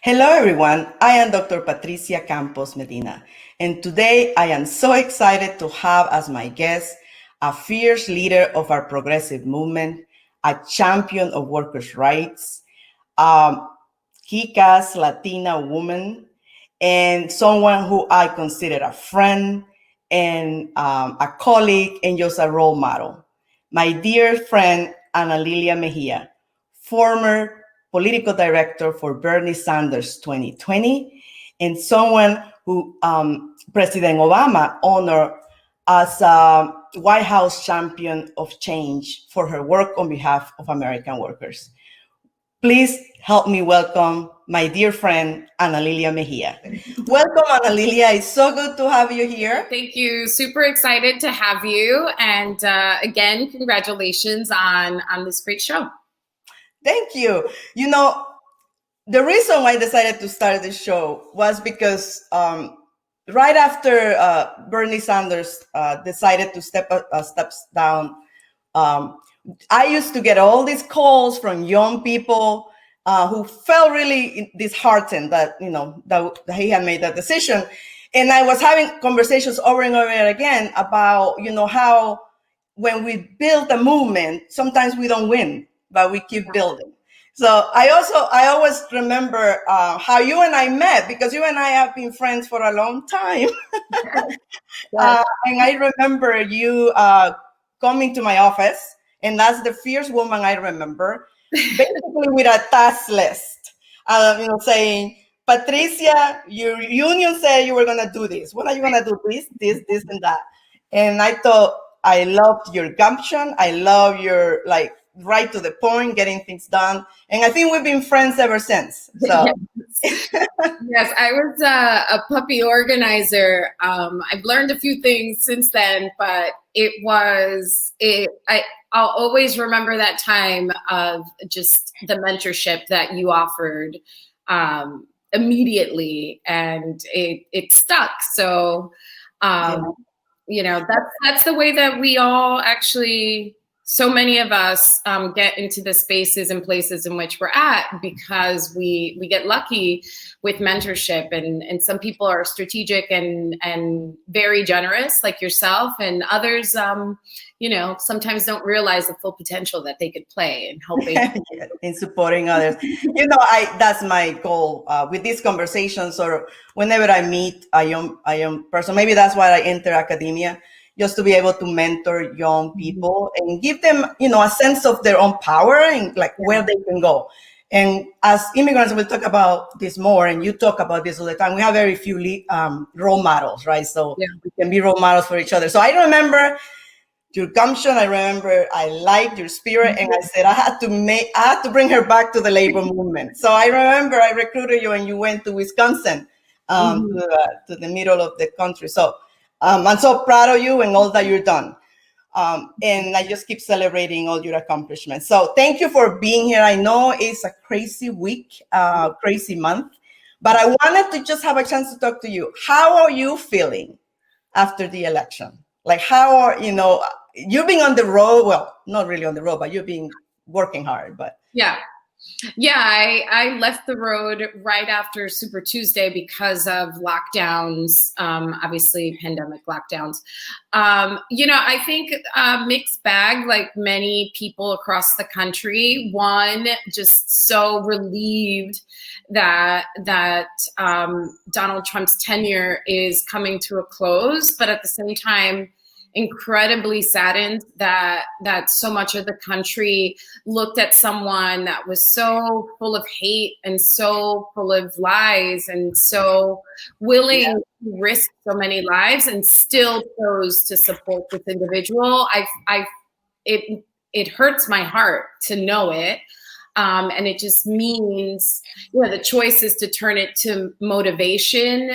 Hello, everyone. I am Dr. Patricia Campos-Medina, and today I am so excited to have as my guest a fierce leader of our progressive movement, a champion of workers' rights, kick-ass Latina woman, and someone who I consider a friend and a colleague and just a role model. My dear friend, Analilia Mejia, former political director for Bernie Sanders 2020, and someone who President Obama honored as a White House champion of change for her work on behalf of American workers. Please help me welcome my dear friend, Analilia Mejia. Welcome, Analilia. It's so good to have you here. Thank you. Super excited to have you. And again, congratulations on this great show. Thank you. You know, the reason why I decided to start this show was because right after Bernie Sanders decided to steps down, I used to get all these calls from young people who felt really disheartened that that he had made that decision, and I was having conversations over and over again about how when we build a movement, sometimes we don't win, but we keep building. So I always remember how you and I met, because you and I have been friends for a long time. And I remember you coming to my office, and that's the fierce woman I remember, basically with a task list, saying, Patricia, your union said you were going to do this. When are you going to do this, and that? And I thought, I loved your gumption. I love your right to the point, getting things done. And I think we've been friends ever since. So yes, I was a puppy organizer. I've learned a few things since then, but I'll always remember that time of just the mentorship that you offered immediately, and it stuck. So that's the way that we all actually, so many of us get into the spaces and places in which we're at, because we get lucky with mentorship, and some people are strategic and very generous, like yourself, and others sometimes don't realize the full potential that they could play in helping in supporting others. That's my goal with these conversations, or whenever I meet a young person. Maybe that's why I enter academia, just to be able to mentor young people and give them, a sense of their own power and where they can go. And as immigrants, we'll talk about this more, and you talk about this all the time. We have very few role models, right? So we can be role models for each other. So I remember your gumption. I remember I liked your spirit, and I said I had to bring her back to the labor movement. So I remember I recruited you, and you went to Wisconsin, to the middle of the country. So I'm so proud of you and all that you've done. And I just keep celebrating all your accomplishments. So thank you for being here. I know it's a crazy week, crazy month, but I wanted to just have a chance to talk to you. How are you feeling after the election? How are, you've been on the road, well, not really on the road, but you've been working hard, but. Yeah, I left the road right after Super Tuesday because of lockdowns, obviously pandemic lockdowns. I think a mixed bag, like many people across the country. One, just so relieved that Donald Trump's tenure is coming to a close, but at the same time, incredibly saddened that so much of the country looked at someone that was so full of hate and so full of lies and so willing to risk so many lives and still chose to support this individual. It hurts my heart to know it. And it just means, the choice is to turn it to motivation,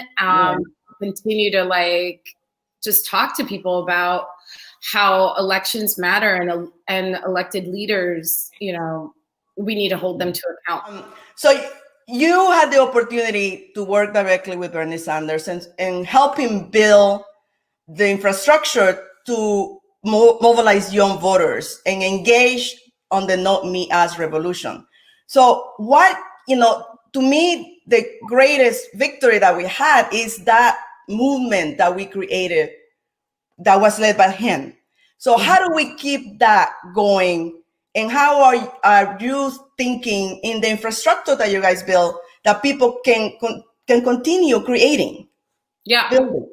continue to just talk to people about how elections matter, and elected leaders, we need to hold them to account. So you had the opportunity to work directly with Bernie Sanders and help him build the infrastructure to mobilize young voters and engage on the Not Me Us revolution. So what, to me, the greatest victory that we had is that movement that we created that was led by him. So how do we keep that going? And how are you thinking in the infrastructure that you guys build that people can continue creating? Yeah. Building?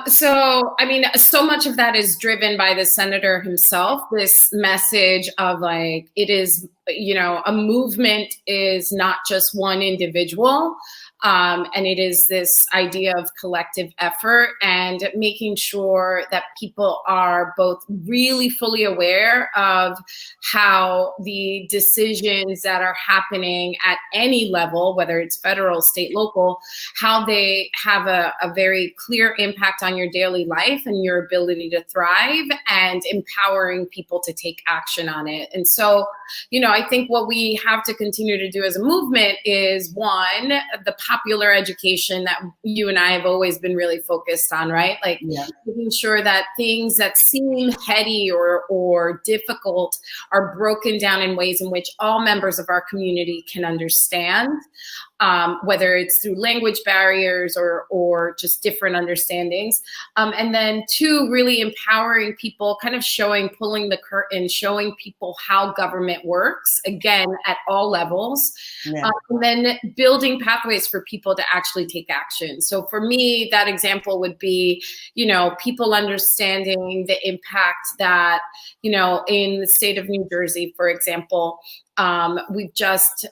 So, I mean, so much of that is driven by the senator himself, this message of like, it is, you know, a movement is not just one individual. And it is this idea of collective effort and making sure that people are both really fully aware of how the decisions that are happening at any level, whether it's federal, state, local, how they have a very clear impact on your daily life and your ability to thrive, and empowering people to take action on it. And so, you know, I think what we have to continue to do as a movement is, one, the popular education that you and I have always been really focused on, right? Like making sure that things that seem heady or difficult are broken down in ways in which all members of our community can understand. Whether it's through language barriers or just different understandings. And then two, really empowering people, kind of pulling the curtain, showing people how government works, again, at all levels. And then building pathways for people to actually take action. So for me, that example would be, you know, people understanding the impact that, you know, in the state of New Jersey, for example, we've just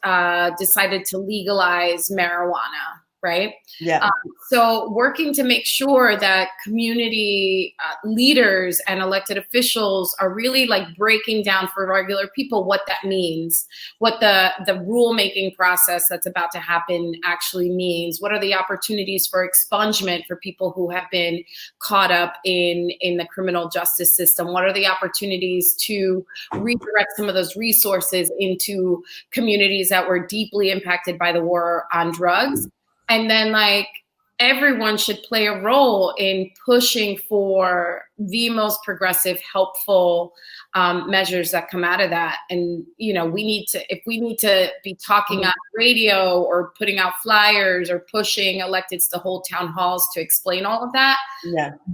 decided to legalize marijuana, right? Yeah. So working to make sure that community leaders and elected officials are really like breaking down for regular people what that means, what the rulemaking process that's about to happen actually means, what are the opportunities for expungement for people who have been caught up in the criminal justice system, what are the opportunities to redirect some of those resources into communities that were deeply impacted by the war on drugs. And then like everyone should play a role in pushing for the most progressive, helpful measures that come out of that. And, you know, if we need to be talking on radio or putting out flyers or pushing electeds to hold town halls to explain all of that,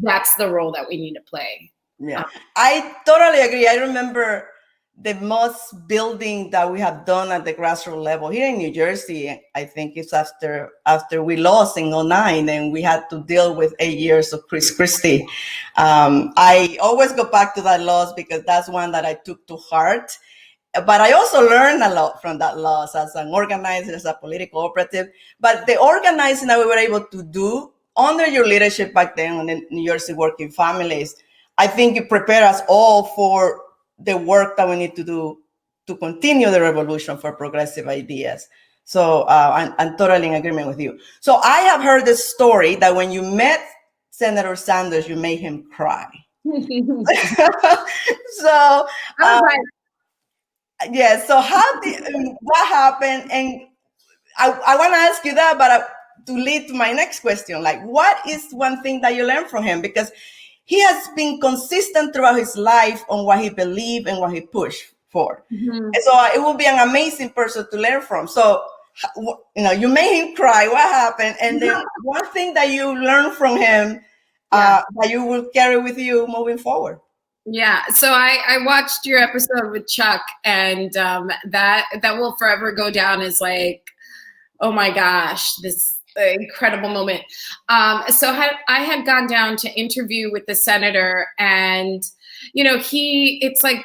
that's the role that we need to play. Yeah, I totally agree. I remember the most building that we have done at the grassroots level here in New Jersey, I think it's after we lost in 2009 and we had to deal with 8 years of Chris Christie. I always go back to that loss because that's one that I took to heart. But I also learned a lot from that loss as an organizer, as a political operative. But the organizing that we were able to do under your leadership back then on the New Jersey Working Families, I think it prepared us all for the work that we need to do to continue the revolution for progressive ideas. So I'm totally in agreement with you. So I have heard this story that when you met Senator Sanders, you made him cry. So yeah, so what happened? And I want to ask you that, but to lead to my next question, like what is one thing that you learned from him? Because he has been consistent throughout his life on what he believed and what he pushed for. And so it will be an amazing person to learn from. So, you know, you made him cry. What happened? And then one thing that you learned from him that you will carry with you moving forward. Yeah, so I watched your episode with Chuck, and that will forever go down as like, oh my gosh, this incredible moment. So I had gone down to interview with the senator, and you know, it's like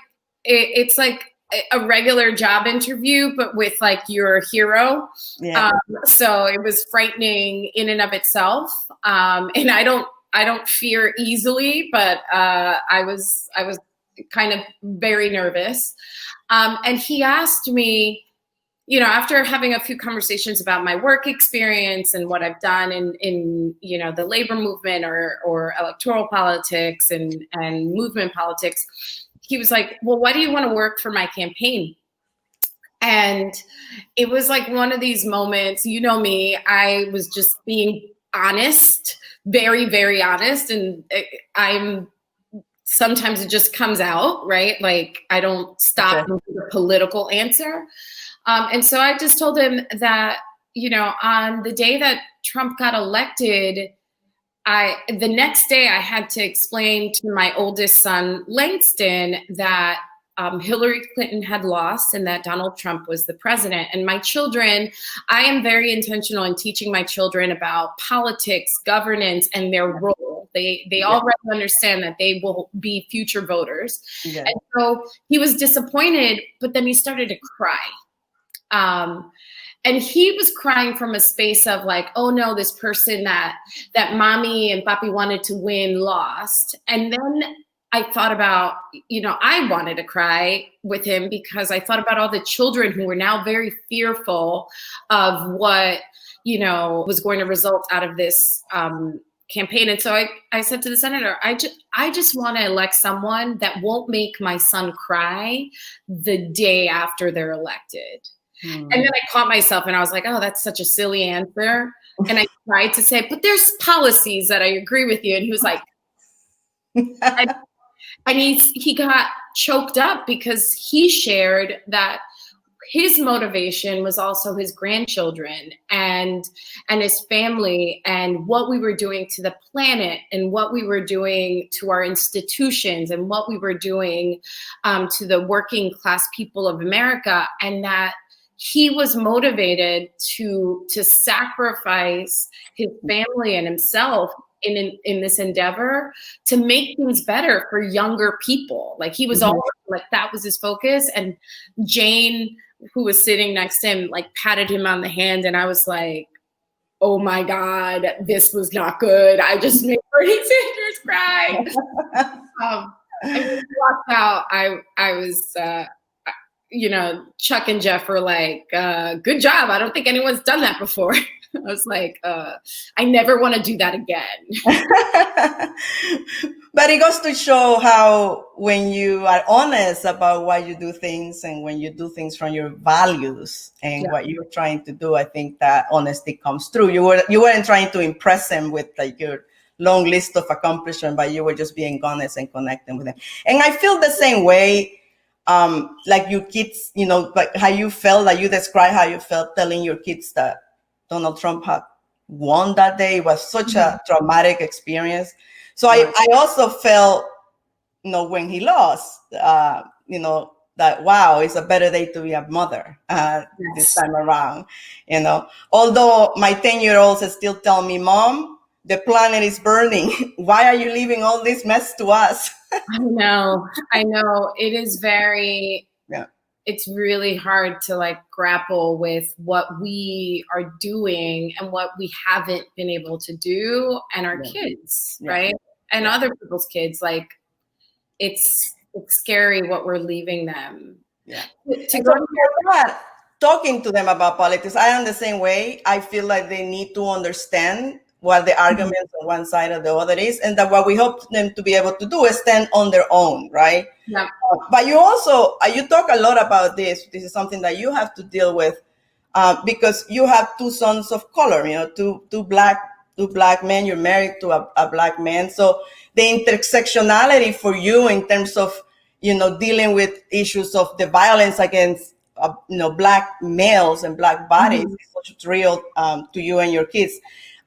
a regular job interview, but with like your hero. So it was frightening in and of itself, and I don't fear easily, but I was kind of very nervous. And he asked me, you know, after having a few conversations about my work experience and what I've done in you know, the labor movement or electoral politics and movement politics, he was like, well, why do you want to work for my campaign? And it was like one of these moments, you know me, I was just being honest, very, very honest. And sometimes it just comes out, right? Like I don't stop with a political answer. And so I just told him that, on the day that Trump got elected, the next day I had to explain to my oldest son, Langston, that Hillary Clinton had lost and that Donald Trump was the president. And my children, I am very intentional in teaching my children about politics, governance, and their role. They already understand that they will be future voters. Yeah. And so he was disappointed, but then he started to cry. And he was crying from a space of like, oh no, this person that mommy and papi wanted to win lost. And then I thought about, I wanted to cry with him because I thought about all the children who were now very fearful of what, was going to result out of this campaign. And so I said to the senator, I just want to elect someone that won't make my son cry the day after they're elected. And then I caught myself and I was like, oh, that's such a silly answer. And I tried to say, but there's policies that I agree with you. And he was like, and he got choked up because he shared that his motivation was also his grandchildren and his family and what we were doing to the planet and what we were doing to our institutions and what we were doing to the working class people of America, and that he was motivated to sacrifice his family and himself in this endeavor to make things better for younger people. Like he was always like, that was his focus. And Jane, who was sitting next to him, like patted him on the hand. And I was like, oh my God, this was not good. I just made Bernie Sanders cry. I walked out. I was, Chuck and Jeff were like, good job. I don't think anyone's done that before. I was like, I never want to do that again. But it goes to show how when you are honest about why you do things and when you do things from your values and what you're trying to do, I think that honesty comes through. You weren't trying to impress them with like your long list of accomplishments, but you were just being honest and connecting with them. And I feel the same way. Like your kids, like how you felt, like you described how you felt telling your kids that Donald Trump had won that day. It was such a traumatic experience. So I also felt, when he lost, that, wow, it's a better day to be a mother this time around, Although my 10-year-olds still tell me, Mom, the planet is burning. Why are you leaving all this mess to us? I know. It is it's really hard to like grapple with what we are doing and what we haven't been able to do and our kids, right? And other people's kids, like it's scary what we're leaving them. Yeah. Talking to them about politics, I am the same way. I feel like they need to understand what the arguments on one side or the other is, and that what we hope them to be able to do is stand on their own, right? Yeah. But you also, you talk a lot about this. This is something that you have to deal with because you have two sons of color, two black men. You're married to a black man. So the intersectionality for you in terms of, dealing with issues of the violence against, black males and black bodies is real to you and your kids.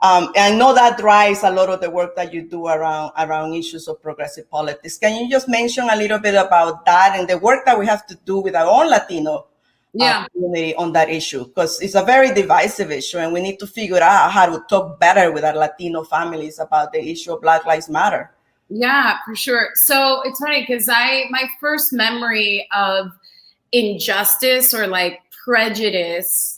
And I know that drives a lot of the work that you do around issues of progressive politics. Can you just mention a little bit about that and the work that we have to do with our own Latino community on that issue? Because it's a very divisive issue, and we need to figure out how to talk better with our Latino families about the issue of Black Lives Matter. Yeah, for sure. So it's funny because my first memory of injustice or like prejudice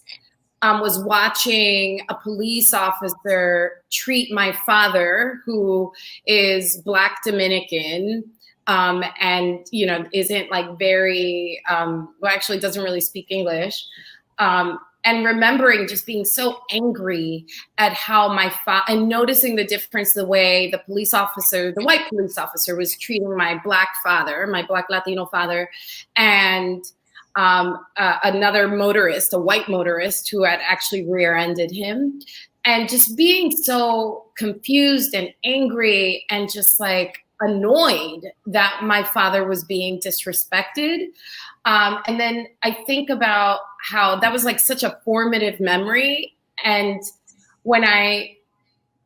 was watching a police officer treat my father, who is Black Dominican, and, isn't like very, actually doesn't really speak English. And remembering just being so angry at how my father, and noticing the difference, the way the white police officer was treating my Black father, my Black Latino father, and another motorist, a white motorist who had actually rear-ended him, and just being so confused and angry and just like annoyed that my father was being disrespected. And then I think about how that was like such a formative memory And when I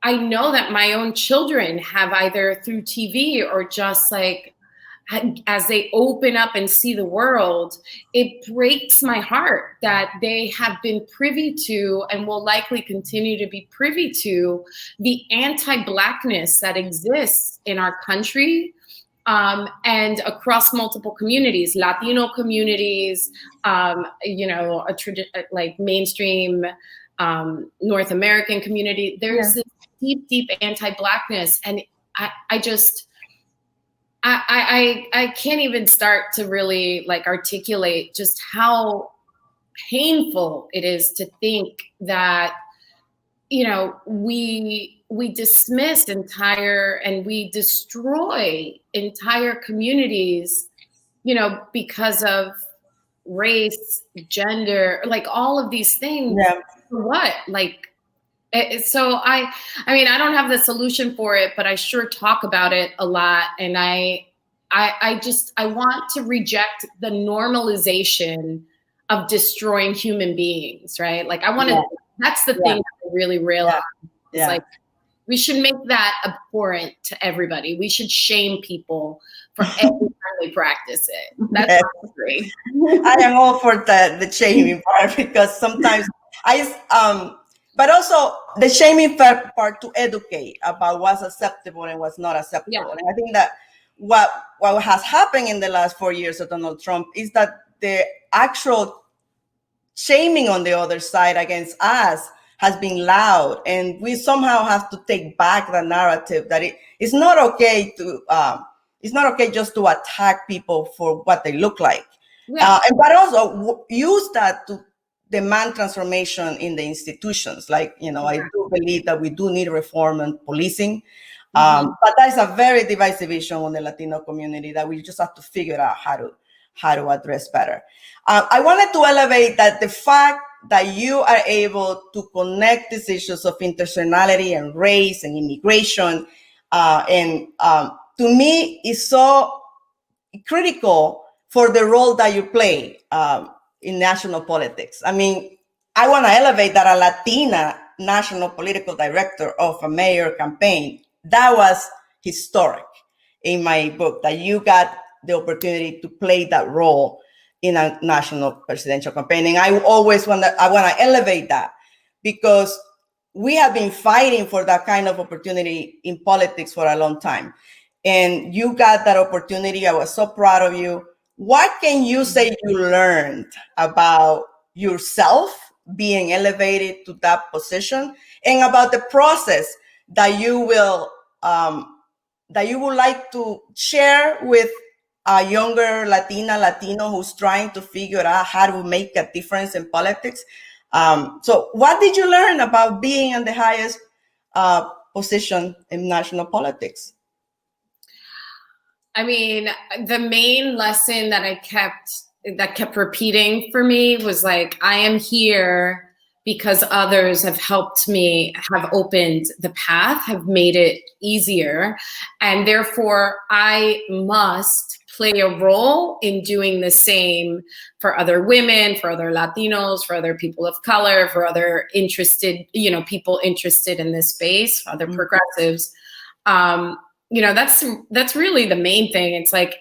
know that my own children have either through TV or just like, as they open up and see the world, it breaks my heart that they have been privy to and will likely continue to be privy to the anti-Blackness that exists in our country, and across multiple communities, Latino communities, like mainstream North American community. There's this deep, deep anti-Blackness, and I can't even start to really like articulate just how painful it is to think that, we dismiss and we destroy entire communities, because of race, gender, like all of these things. Yeah. For what? Like, so I mean, I don't have the solution for it, but I sure talk about it a lot. And I want to reject the normalization of destroying human beings, right? Like I want to, that's the thing that I really realize. It's like, we should make that abhorrent to everybody. We should shame people for every time they practice it. That's what I agree. I am all for the shaming part, because sometimes but also the shaming part to educate about what's acceptable and what's not acceptable. Yeah. And I think that what has happened in the last 4 years of Donald Trump is that the actual shaming on the other side against us has been loud, and we somehow have to take back the narrative that it's not okay just to attack people for what they look like, but also use that to demand transformation in the institutions. Like, I do believe that we do need reform and policing, but that's a very divisive issue on the Latino community that we just have to figure out how to address better. I wanted to elevate that the fact that you are able to connect these issues of intersectionality and race and immigration, and to me is so critical for the role that you play in national politics. I mean, I want to elevate that a Latina national political director of a mayor campaign, that was historic in my book, that you got the opportunity to play that role in a national presidential campaign. And I always want to elevate that, because we have been fighting for that kind of opportunity in politics for a long time. And you got that opportunity. I was so proud of you. What can you say you learned about yourself being elevated to that position, and about the process that you would like to share with a younger Latino who's trying to figure out how to make a difference in politics? So what did you learn about being in the highest position in national politics? I mean, the main lesson that kept repeating for me was like, I am here because others have helped me, have opened the path, have made it easier. And therefore I must play a role in doing the same for other women, for other Latinos, for other people of color, for other people interested in this space, for other progressives. That's really the main thing. It's like,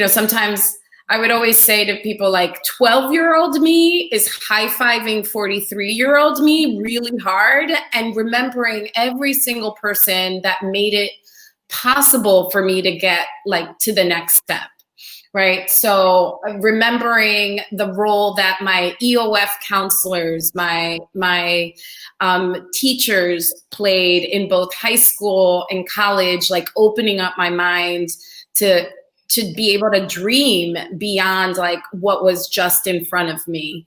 sometimes I would always say to people, like, 12-year-old me is high-fiving 43-year-old me really hard, and remembering every single person that made it possible for me to get like to the next step, right? So remembering the role that my EOF counselors, my teachers played in both high school and college, like opening up my mind to be able to dream beyond like what was just in front of me.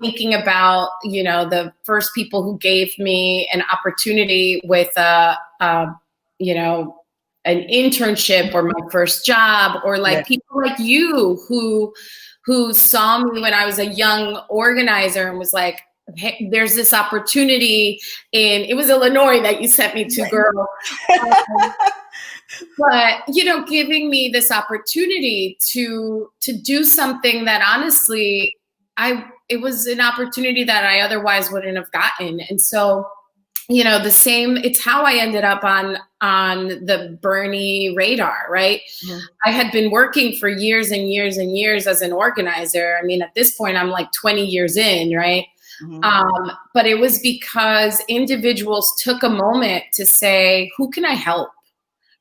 Thinking about, the first people who gave me an opportunity with an internship or my first job, or like people like you who saw me when I was a young organizer and was like, hey, there's this opportunity it was Illinois that you sent me to, girl. But, giving me this opportunity to do something that honestly, I it was an opportunity that I otherwise wouldn't have gotten. And so, you know, it's how I ended up on the Bernie radar, right? Mm-hmm. I had been working for years and years and years as an organizer. I mean, at this point, I'm like 20 years in, right? Mm-hmm. But it was because individuals took a moment to say, who can I help,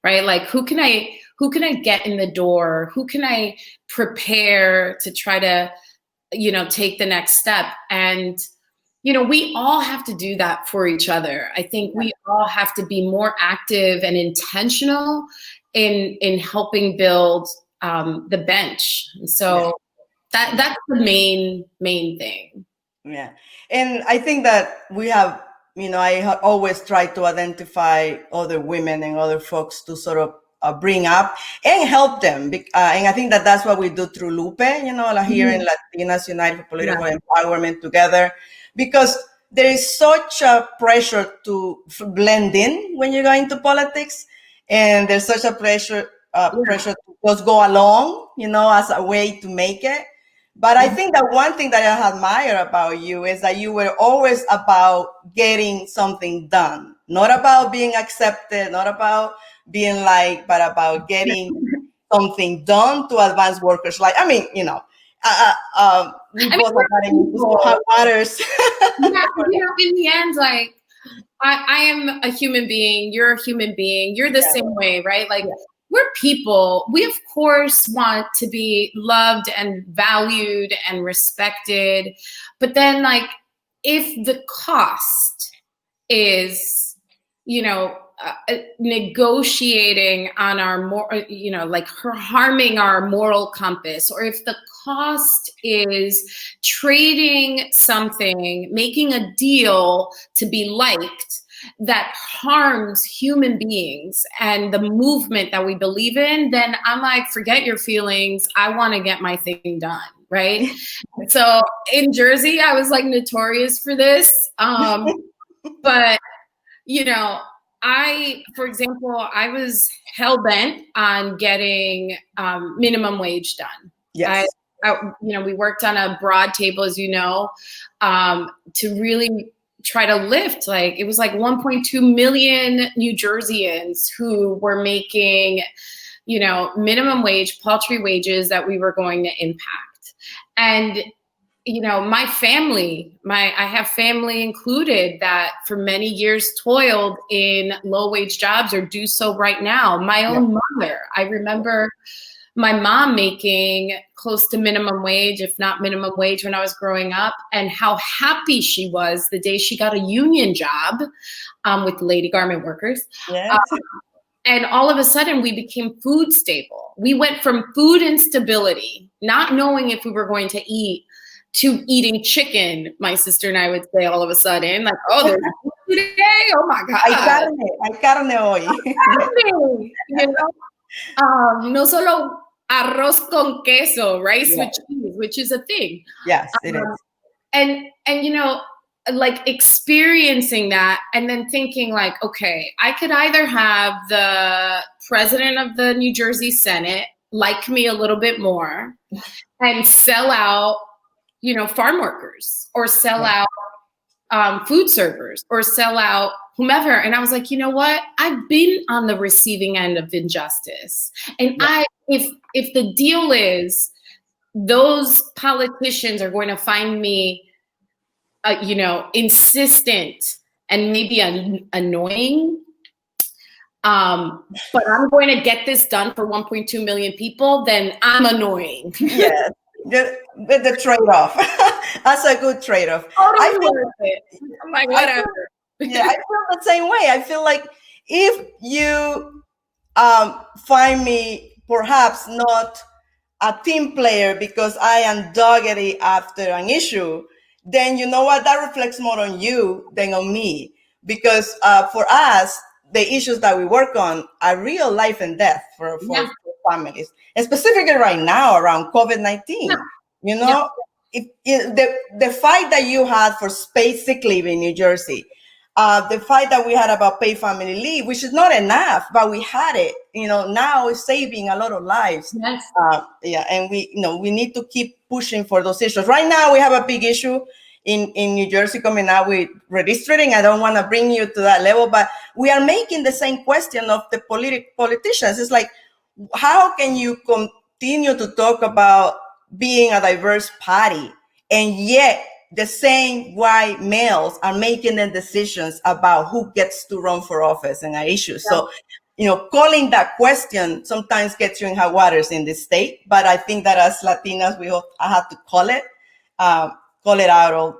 right? Like, who can I get in the door? Who can I prepare to try to, you know, take the next step? And you know, we all have to do that for each other. I think we all have to be more active and intentional in helping build the bench. And so that's the main thing. Yeah. And I think that we have, you know, I always try to identify other women and other folks to sort of bring up and help them. And I think that that's what we do through Lupe, you know, like here in Latinas United for Political Empowerment together. Because there is such a pressure to blend in when you go into politics, and there's such a pressure to just go along, you know, as a way to make it. But I think that one thing that I admire about you is that you were always about getting something done, not about being accepted, not about being liked, but about getting something done to advance workers' life. I mean, you know, we both are getting into hot waters. Yeah, you know, in the end, like, I am a human being. You're a human being. You're the same way, right? Like, we're people. We, of course, want to be loved and valued and respected. But then, like, if the cost is, you know, negotiating on our you know, like harming our moral compass, or if the cost is trading something, making a deal to be liked that harms human beings and the movement that we believe in, then I'm like, forget your feelings. I want to get my thing done. Right. So in Jersey, I was like notorious for this. But, you know, for example, I was hell-bent on getting minimum wage done. Yes. You know, we worked on a broad table, as you know, to really try to lift, like, it was like 1.2 million New Jerseyans who were making, you know, minimum wage, paltry wages that we were going to impact. And you know, my family, I have family included that for many years toiled in low wage jobs or do so right now. My own mother, I remember my mom making close to minimum wage, if not minimum wage, when I was growing up, and how happy she was the day she got a union job with the lady garment workers. Yes. And all of a sudden we became food stable. We went from food instability, not knowing if we were going to eat, to eating chicken, my sister and I would say all of a sudden, like, oh, there's food today, oh my God. Hay carne hoy. You know? No solo arroz con queso, rice with cheese, which is a thing. Yes, it is. And you know, like experiencing that and then thinking like, okay, I could either have the president of the New Jersey Senate like me a little bit more and sell out, you know, farm workers, or sell out food servers, or sell out whomever. And I was like, you know what? I've been on the receiving end of injustice. And if the deal is those politicians are going to find me, you know, insistent and maybe annoying, but I'm going to get this done for 1.2 million people, then I'm annoying. Yes. The trade-off. That's a good trade-off. Totally worth it. I'm like, whatever. I feel the same way. I feel like if you find me perhaps not a team player because I am doggedly after an issue, then you know what? That reflects more on you than on me. Because for us, the issues that we work on are real life and death for families, and specifically right now around COVID-19. You know, the fight that you had for paid sick leave in New Jersey, the fight that we had about paid family leave, which is not enough, but we had it. Now it's saving a lot of lives. Yes. And we need to keep pushing for those issues. Right now, we have a big issue in New Jersey coming out with redistricting. I don't want to bring you to that level, but we are making the same question of the politicians. It's like, how can you continue to talk about being a diverse party, and yet the same white males are making the decisions about who gets to run for office and our issues? Yeah. So, calling that question sometimes gets you in hot waters in this state. But I think that as Latinas, I have to call it out,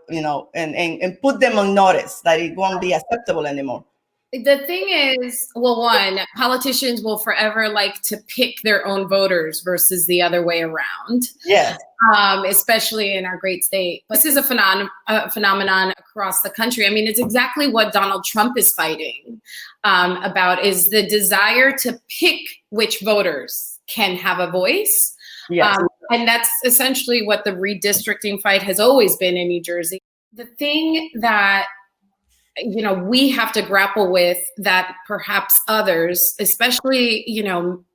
and put them on notice that it won't be acceptable anymore. The thing is, well, one, politicians will forever like to pick their own voters versus the other way around. Yes. Especially in our great state. This is a phenomenon across the country. I mean, it's exactly what Donald Trump is fighting about, is the desire to pick which voters can have a voice. Yes. And that's essentially what the redistricting fight has always been in New Jersey. The thing that we have to grapple with, that perhaps others, especially,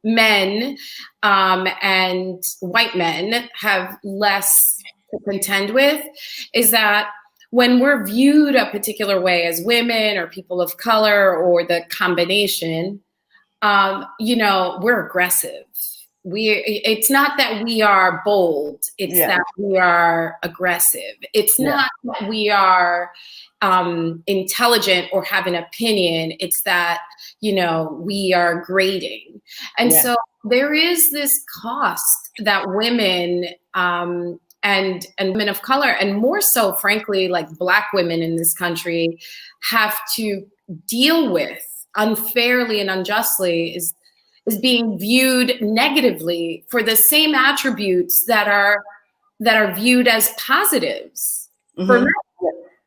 men and white men, have less to contend with, is that when we're viewed a particular way as women or people of color or the combination, we're aggressive. It's not that we are bold, it's that we are aggressive. It's not that we are intelligent or have an opinion. It's that, we are grading. And so there is this cost that women and women of color, and more so, frankly, like Black women in this country, have to deal with unfairly and unjustly, is being viewed negatively for the same attributes that are viewed as positives. Mm-hmm. For men.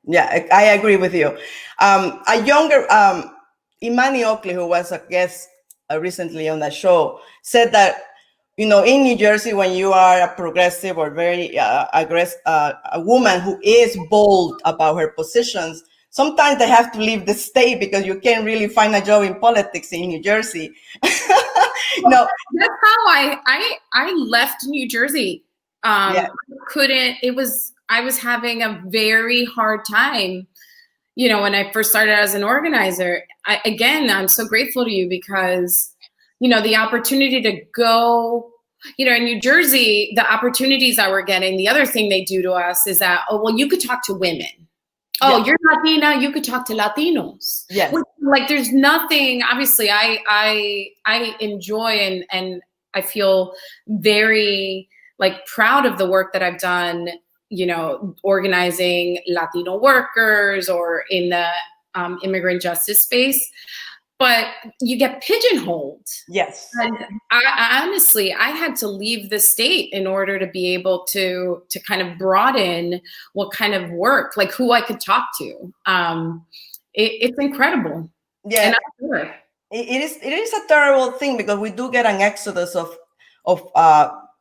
Yeah, I agree with you. A younger Imani Oakley, who was a guest recently on that show, said that in New Jersey, when you are a progressive or very aggressive, a woman who is bold about her positions, sometimes they have to leave the state because you can't really find a job in politics in New Jersey. Well, that's how I left New Jersey. I was having a very hard time, when I first started as an organizer. I'm so grateful to you because, the opportunity to go, in New Jersey, the opportunities I were getting, the other thing they do to us is that, you could talk to women. Oh, you're Latina, you could talk to Latinos. Yes. Like, there's nothing, obviously, I enjoy and I feel very, proud of the work that I've done, organizing Latino workers or in the immigrant justice space. But you get pigeonholed. Yes. And I honestly had to leave the state in order to be able to kind of broaden what kind of work, like who I could talk to. It's incredible. Yeah. It is a terrible thing because we do get an exodus of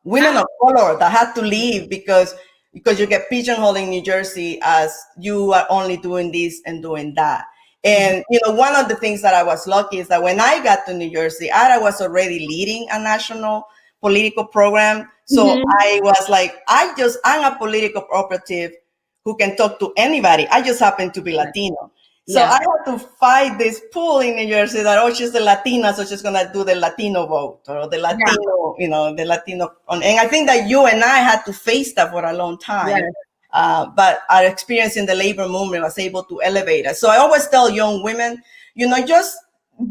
women of color that had to leave because you get pigeonholed in New Jersey as you are only doing this and doing that. And, one of the things that I was lucky is that when I got to New Jersey, I was already leading a national political program. So I was like, I'm a political operative who can talk to anybody. I just happen to be Latino. So I had to fight this pull in New Jersey that, she's a Latina, so she's going to do the Latino vote or the Latino, the Latino. And I think that you and I had to face that for a long time. Yeah. But our experience in the labor movement was able to elevate us. So I always tell young women, just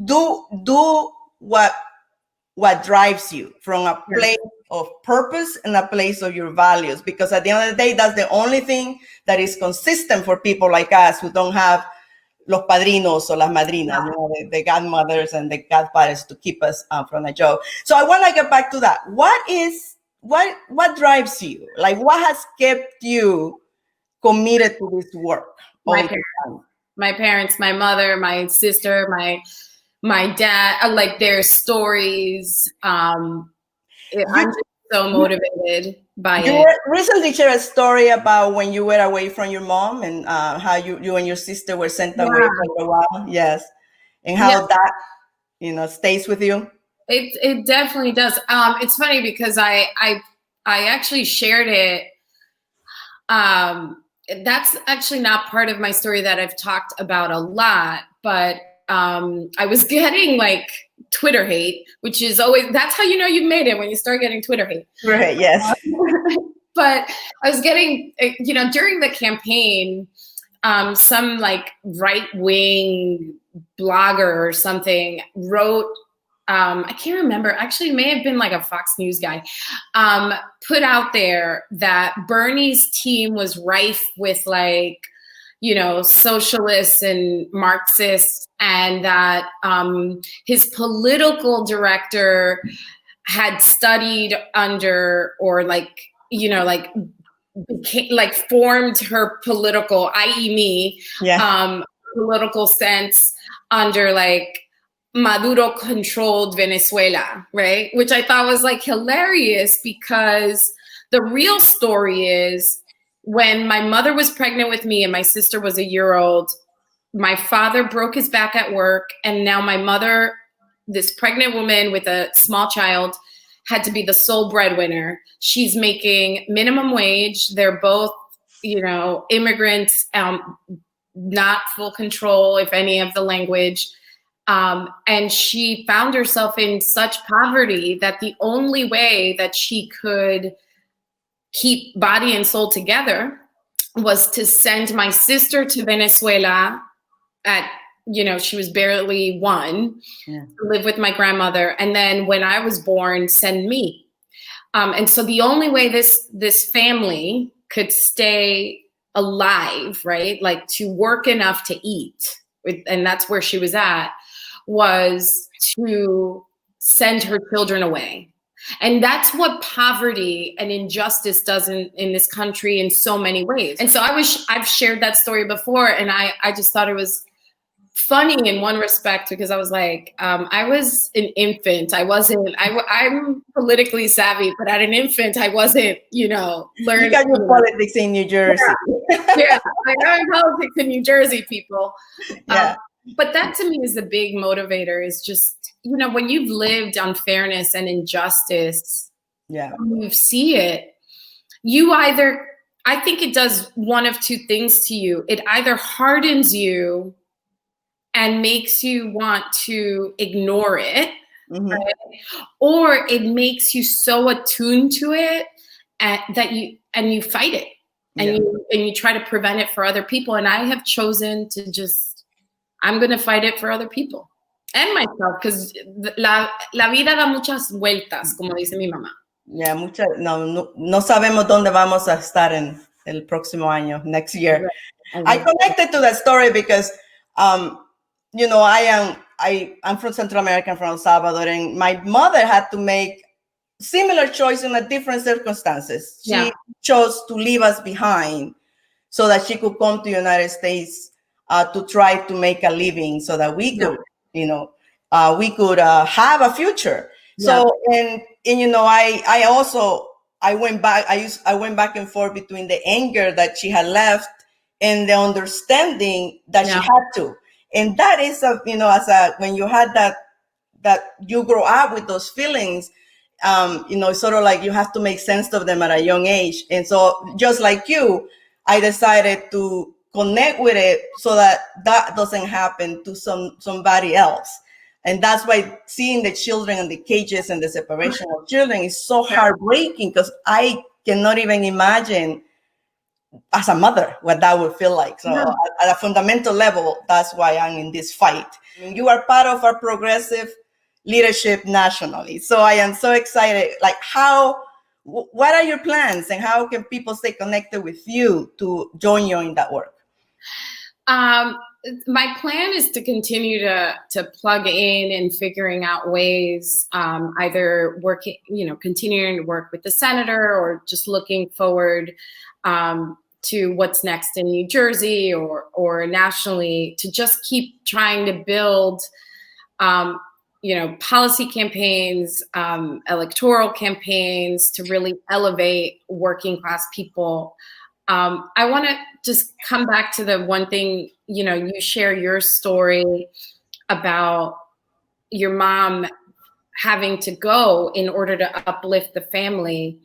do what drives you from a place of purpose and a place of your values. Because at the end of the day, that's the only thing that is consistent for people like us who don't have los padrinos or las madrinas, the godmothers and the godfathers to keep us from a job. So I want to get back to that. What drives you? Like, what has kept you committed to this work? My parents, my mother, my sister, my dad, like their stories. I'm just so motivated by You it. recently shared a story about when you were away from your mom and how you and your sister were sent away for a while. Yes. And how that, stays with you. It definitely does. It's funny because I actually shared it. That's actually not part of my story that I've talked about a lot, but I was getting like Twitter hate, which is always, that's how you know you've made it, when you start getting Twitter hate. Right, yes. But I was getting, during the campaign, some like right-wing blogger or something wrote, I can't remember, actually it may have been like a Fox News guy, put out there that Bernie's team was rife with like, socialists and Marxists, and that his political director had studied under, or like, formed her political, i.e. me, political sense under like Maduro controlled Venezuela, right? Which I thought was like hilarious, because the real story is, when my mother was pregnant with me and my sister was a year old, my father broke his back at work, and now my mother, this pregnant woman with a small child, had to be the sole breadwinner. She's making minimum wage. They're both, immigrants, not full control, if any, of the language. And she found herself in such poverty that the only way that she could keep body and soul together was to send my sister to Venezuela at, she was barely 1, to live with my grandmother. And then when I was born, send me. And so the only way this family could stay alive, right, like to work enough to eat, and that's where she was at, was to send her children away. And that's what poverty and injustice does in this country in so many ways. And so I've shared that story before, and I just thought it was funny in one respect, because I was like, I was an infant. I'm politically savvy, but at an infant, I wasn't, learning. You got your politics in New Jersey. Yeah, I got politics in New Jersey, people. Yeah. But that to me is the big motivator, is just, when you've lived unfairness and injustice, when you see it, I think it does one of two things to you. It either hardens you and makes you want to ignore it, right? Or it makes you so attuned to it that you fight it, and you try to prevent it for other people. And I have chosen to I'm going to fight it for other people and myself, because la vida da muchas vueltas, como dice mi mamá. Yeah, no sabemos dónde vamos a estar en el próximo año, next year. Right. I connected to that story because, I'm from Central America, from El Salvador, and my mother had to make similar choice in a different circumstances. She chose to leave us behind so that she could come to the United States to try to make a living, so that we could, we could have a future. So, and I went back and forth between the anger that she had left and the understanding that she had to. And that is when you had that you grow up with those feelings, sort of like you have to make sense of them at a young age. And so just like you, I decided to connect with it so that doesn't happen to somebody else. And that's why seeing the children in the cages and the separation of children is so heartbreaking, because I cannot even imagine as a mother what that would feel like. So at a fundamental level, that's why I'm in this fight. You are part of our progressive leadership nationally. So I am so excited. Like, what are your plans, and how can people stay connected with you to join you in that work? My plan is to continue to plug in and figuring out ways, either working, continuing to work with the senator, or just looking forward to what's next in New Jersey or nationally, to just keep trying to build policy campaigns, electoral campaigns to really elevate working class people. I want to just come back to the one thing, you share your story about your mom having to go in order to uplift the family.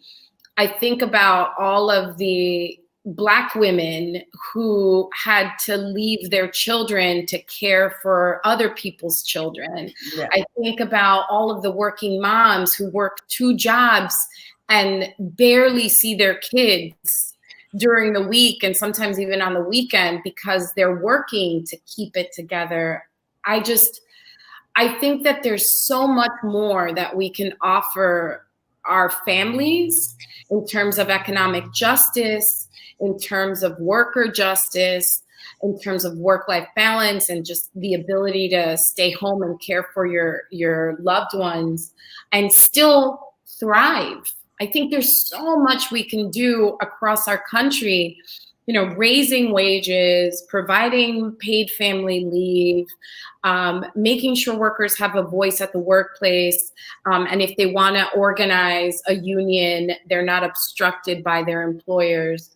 I think about all of the Black women who had to leave their children to care for other people's children. Yeah. I think about all of the working moms who work 2 jobs and barely see their kids during the week and sometimes even on the weekend because they're working to keep it together. I think that there's so much more that we can offer our families in terms of economic justice, in terms of worker justice, in terms of work-life balance, and just the ability to stay home and care for your loved ones and still thrive. I think there's so much we can do across our country, raising wages, providing paid family leave, making sure workers have a voice at the workplace. And if they want to organize a union, they're not obstructed by their employers.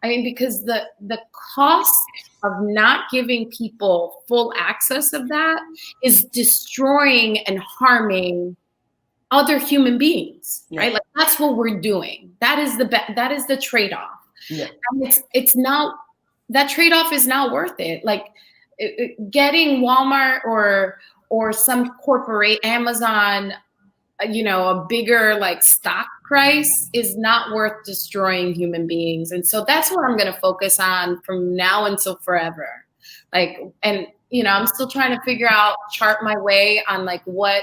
I mean, because the cost of not giving people full access of that is destroying and harming other human beings, right? Like that's what we're doing. That is the trade-off. Yeah. And it's not, that trade-off is not worth it. Like getting Walmart or some corporate Amazon, a bigger like stock price is not worth destroying human beings. And so that's what I'm going to focus on from now until forever. I'm still trying to chart my way on like what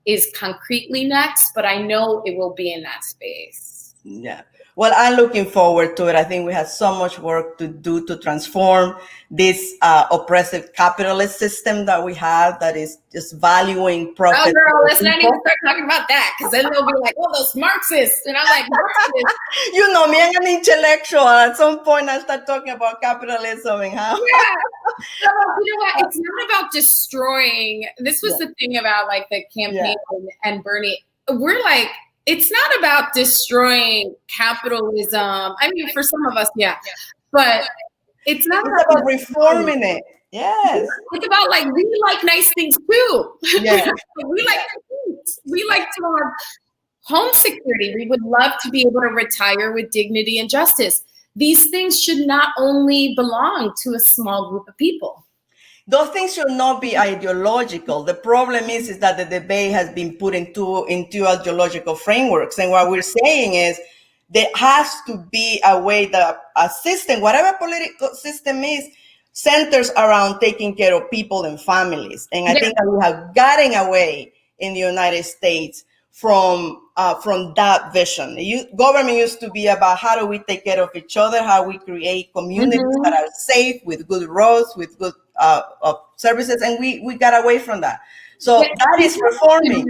is concretely next, but I know it will be in that space. Yeah. Well, I'm looking forward to it. I think we have so much work to do to transform this oppressive capitalist system that we have that is just valuing profit. Oh, girl, let's not even start talking about that because then they'll be like, oh, those Marxists. And I'm like, Marxists. You know me, I'm an intellectual. At some point, I start talking about capitalism and how. Yeah. So, you know what? It's not about destroying. This was the thing about like the campaign and Bernie. We're like, it's not about destroying capitalism. I mean, for some of us, but it's not about reforming it. Yes. It's about like, we like nice things too. Yeah. We like to eat. We like to have home security. We would love to be able to retire with dignity and justice. These things should not only belong to a small group of people. Those things should not be ideological. The problem is that the debate has been put into ideological frameworks. And what we're saying is there has to be a way that a system, whatever political system is, centers around taking care of people and families. And I think that we have gotten away in the United States from that vision. Government used to be about how do we take care of each other, how we create communities that are safe, with good roads, with good services, and we got away from that. So that is reforming.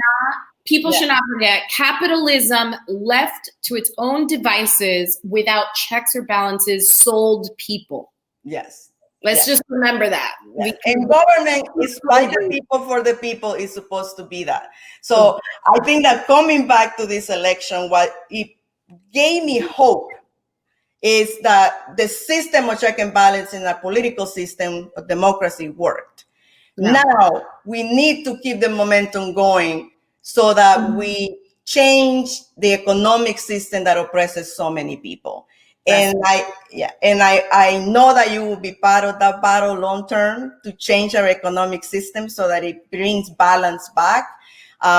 People should not forget, capitalism left to its own devices without checks or balances sold people. Yes. Let's just remember that. Yeah. And government is by the people, for the people, is supposed to be that. So I think that coming back to this election, what it gave me hope is that the system of check and balance in our political system of democracy worked. Yeah. Now we need to keep the momentum going so that we change the economic system that oppresses so many people. And I know that you will be part of that battle long term to change our economic system so that it brings balance back,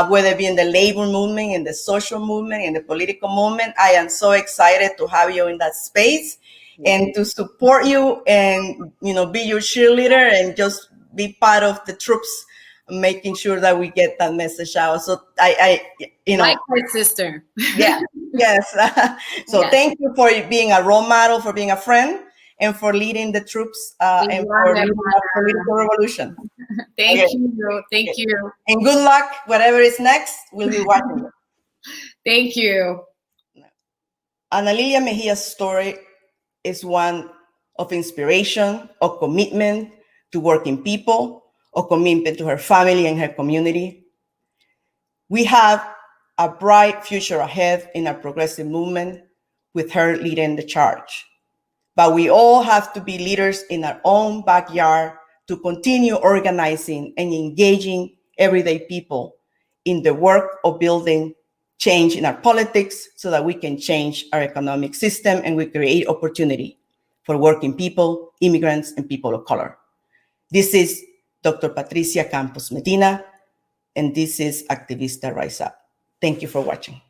whether it be in the labor movement, in the social movement, in the political movement. I am so excited to have you in that space and to support you and, be your cheerleader and just be part of the troops, making sure that we get that message out. So likewise, sister. Yeah. Yes. Thank you for being a role model, for being a friend, and for leading the troops and for leading our political revolution. Thank you. And good luck. Whatever is next, we'll be watching you. Thank you. Analilia Mejia's story is one of inspiration, of commitment to working people, of commitment to her family and her community. We have a bright future ahead in our progressive movement with her leading the charge. But we all have to be leaders in our own backyard to continue organizing and engaging everyday people in the work of building change in our politics so that we can change our economic system and we create opportunity for working people, immigrants, and people of color. This is Dr. Patricia Campos-Medina, and this is Activista Rise Up. Thank you for watching.